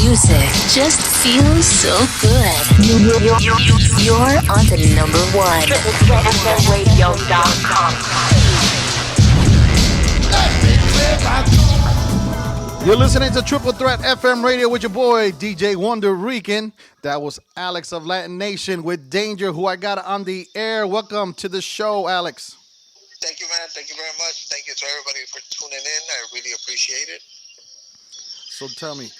music just feels so good. You're on to number one. You're listening to Triple Threat FM Radio with your boy DJ Wonderrican. That was Alex of Latin Nation with Danger, who I got on the air. Welcome to the show, Alex. Thank you, man. Thank you very much. Thank you to everybody for tuning in. I really appreciate it. So tell me,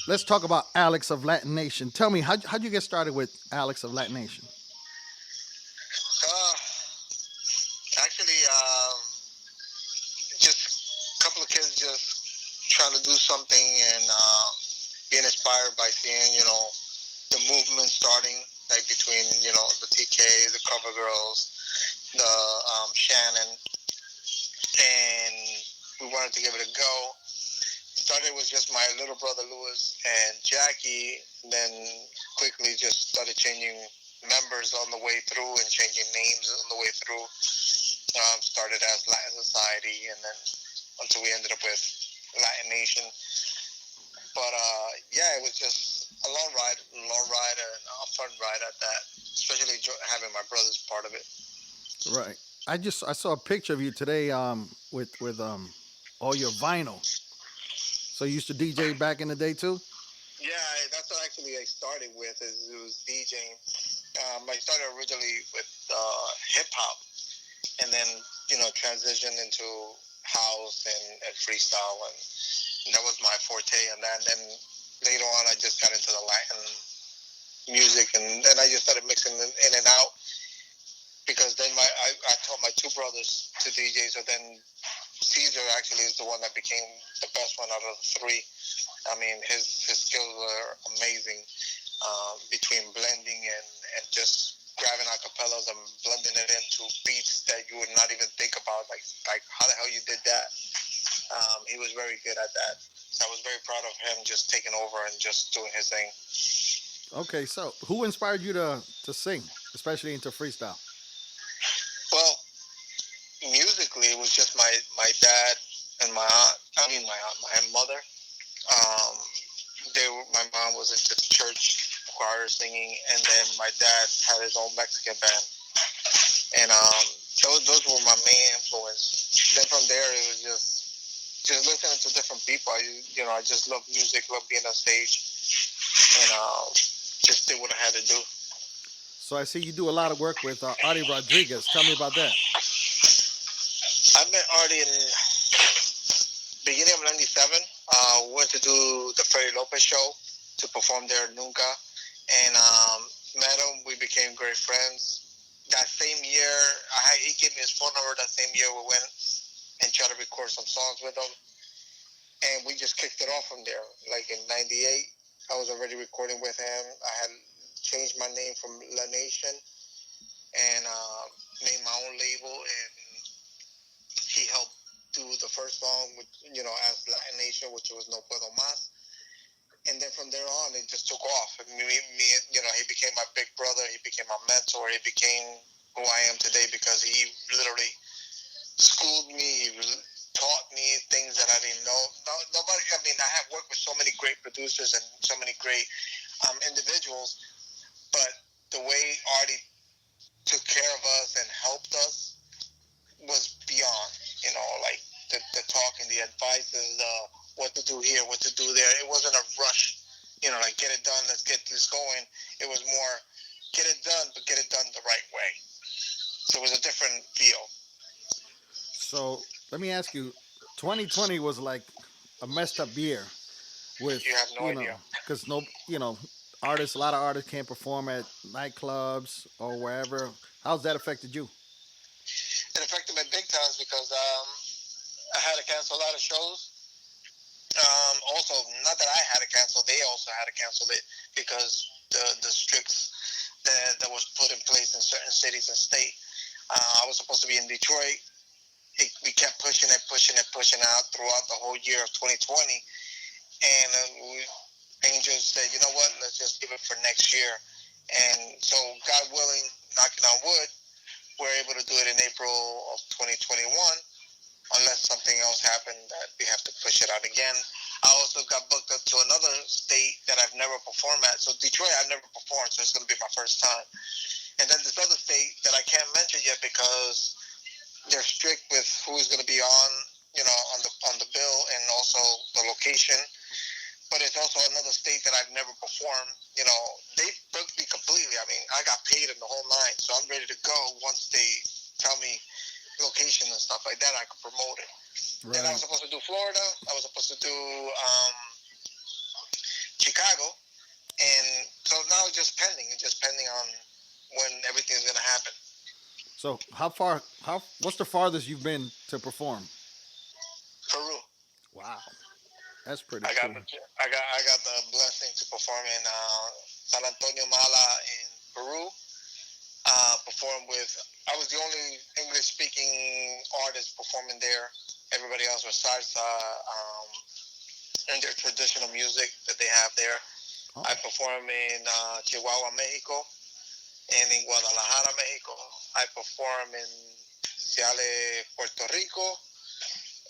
let's talk about Alex of Latin Nation. Tell me, how'd you get started with Alex of Latin Nation? Actually, just a couple of kids just trying to do something and being inspired by seeing, the movement starting, like between, the TK, the Cover Girls, the Shannon, and we wanted to give it a go. Started with just my little brother Louis and Jackie, then quickly just started changing members on the way through and changing names on the way through. Started as Latin Society, and then until we ended up with Latin Nation. But it was just a long ride and a fun ride at that, especially having my brother's part of it. Right. I saw a picture of you today with all your vinyl. So you used to DJ back in the day too? Yeah, that's what actually I started with. It was DJing. I started originally with hip hop, and then transitioned into house and freestyle, and that was my forte. And then later on, I just got into the Latin music, and then I just started mixing in and out. Because then I taught my two brothers to DJ, so then Caesar actually is the one that became the best one out of the three. I mean, his skills were amazing between blending and just grabbing acapellas and blending it into beats that you would not even think about, like how the hell you did that. He was very good at that. So I was very proud of him just taking over and just doing his thing. Okay, so who inspired you to sing, especially into freestyle? Well, musically, it was just my dad and my aunt. My mother. My mom was into church choir singing, and then my dad had his own Mexican band, and those were my main influence. Then from there, it was just listening to different people. I just love music, love being on stage, and just did what I had to do. So I see you do a lot of work with Artie Rodriguez. Tell me about that. I met Artie in beginning of '97. Went to do the Ferry Lopez show to perform there at Nunca, and met him. We became great friends. That same year, he gave me his phone number. That same year, we went and tried to record some songs with him, and we just kicked it off from there. Like in '98, I was already recording with him. I had changed my name from La Nation and made my own label, and he helped do the first song, as Latin Nation, which was No Puedo Más. And then from there on, it just took off. He became my big brother. He became my mentor. He became who I am today because he literally schooled me. He taught me things that I didn't know. Nobody. I have worked with so many great producers and so many great individuals, but the way Artie took care of us and helped us was beyond. Like the talking, the advices, what to do here, what to do there. It wasn't a rush, like get it done, let's get this going. It was more get it done, but get it done the right way. So it was a different feel. So let me ask you, 2020 was like a messed up year with, you have no idea. Because a lot of artists can't perform at nightclubs or wherever. How's that affected you? It affected me big times because I had to cancel a lot of shows. Also, not that I had to cancel, they also had to cancel it because the stricts that was put in place in certain cities and state. I was supposed to be in Detroit. We kept pushing it out throughout the whole year of 2020. And Angels said, you know what, let's just give it for next year. And so, God willing, knocking on wood, we're able to do it in April of 2021, unless something else happened that we have to push it out again. I also got booked up to another state that I've never performed at. So Detroit, I've never performed, so it's going to be my first time. And then this other state that I can't mention yet because they're strict with who's going to be on, on the bill and also the location. But it's also another state that I've never performed. They booked me completely. I mean, I got paid in the whole night, so I'm ready to go once they tell me location and stuff like that. I can promote it. Right. Then I was supposed to do Florida. I was supposed to do Chicago, and so now it's just pending. It's just pending on when everything's gonna happen. So what's the farthest you've been to perform? Peru. Wow, that's pretty cool. I got the blessing to perform in San Antonio, Mala in Peru. Perform with, I was the only English speaking artist performing there. Everybody else was salsa and their traditional music that they have there. Oh. I perform in Chihuahua, Mexico, and in Guadalajara, Mexico. I perform in Ciale, Puerto Rico,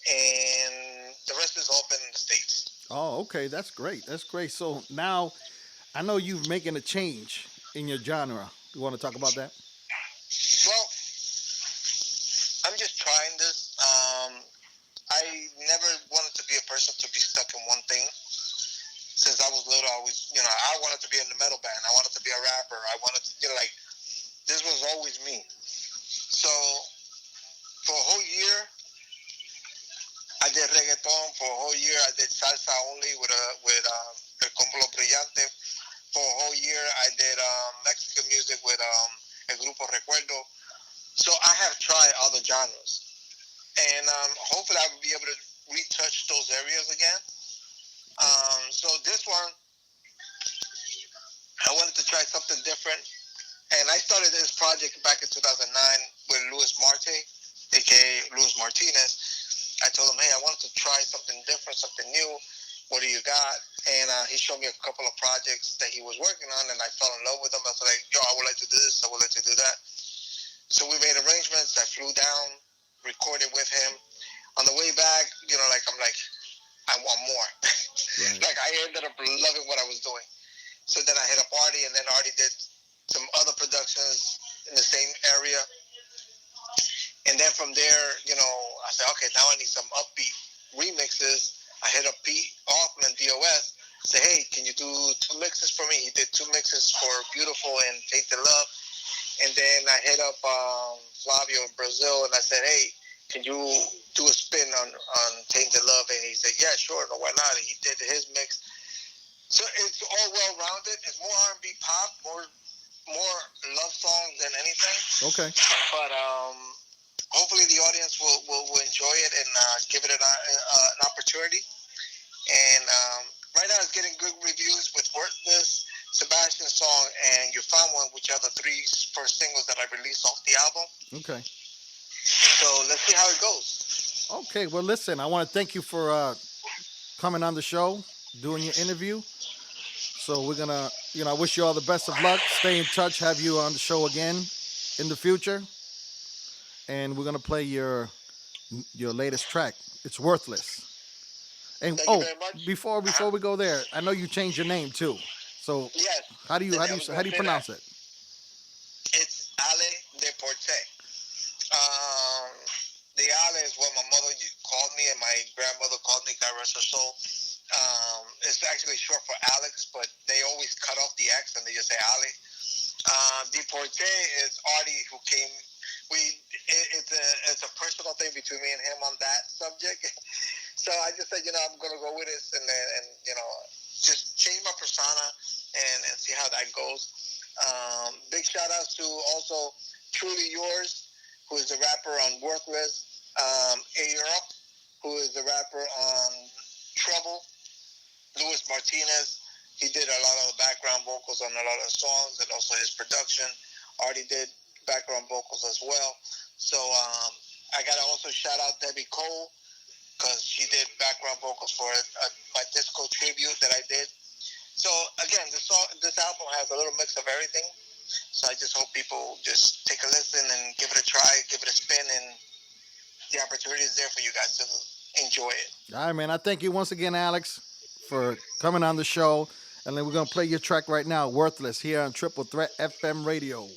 and the rest is open in the States. Oh, okay. That's great. That's great. So now I know you're making a change in your genre. You want to talk about that? Well, I'm just trying this. I never wanted to be a person to be stuck in one thing. Since I was little, I was, I wanted to be in the metal band. I wanted to be a rapper. I wanted to, this was always me. So for a whole year, I did reggaeton. For a whole year, I did salsa only with El Cúmulo Brillante. For a whole year, I did Mexican music with El Grupo Recuerdo. So I have tried other genres. And hopefully I will be able to retouch those areas again. So this one, I wanted to try something different. And I started this project back in 2009 with Luis Marte, a.k.a. Luis Martinez. I told him, hey, I wanted to try something different, something new. What do you got? And he showed me a couple of projects that he was working on, and I fell in love with them. I was like, yo, I would like to do this. I would like to do that. So we made arrangements. I flew down, recorded with him. On the way back, I'm like, I want more. Right. Like, I ended up loving what I was doing. So then I hit up Artie, and then Artie did some other productions in the same area. And then from there, I said, okay, now I need some upbeat remixes. I hit up Pete Hoffman, DOS, said, hey, can you do 2 mixes for me? He did 2 mixes for Beautiful and Tainted Love. And then I hit up Flavio in Brazil, and I said, hey, can you do a spin on Tainted Love? And he said, yeah, sure, no, why not? And he did his mix. So it's all well-rounded. It's more R&B pop, more love songs than anything. Okay. But hopefully the audience will enjoy it and give it an opportunity. And right now it's getting good reviews with Worthless, Sebastian's song, and You Found One, which are the 3 first singles that I released off the album. Okay. So let's see how it goes. Okay, well, listen, I want to thank you for coming on the show, doing your interview. So we're going to, I wish you all the best of luck. Stay in touch, have you on the show again in the future. And we're going to play your latest track. It's Worthless. And thank you very much. before we go there, I know you changed your name too. So yes. How do you pronounce it? It's Ale Deporte. The Ale is what my mother called me, and my grandmother called me, God rest her soul. It's actually short for Alex, but they always cut off the X and they just say Ale. Deporte is Artie, who came. It's a personal thing between me and him on that subject. So I just said, I'm gonna go with this, and just change my persona and see how that goes. Big shout outs to also Truly Yours, who is the rapper on Worthless. A Europe, who is the rapper on Trouble. Luis Martinez, he did a lot of the background vocals on a lot of songs, and also his production. Artie did background vocals as well. So I got to also shout out Debbie Cole, because she did background vocals for my disco tribute that I did. So again, this album has a little mix of everything. So I just hope people just take a listen and give it a try, give it a spin, and the opportunity is there for you guys to enjoy it. All right, man. I thank you once again, Alex, for coming on the show. And then we're going to play your track right now, Worthless, here on Triple Threat FM Radio.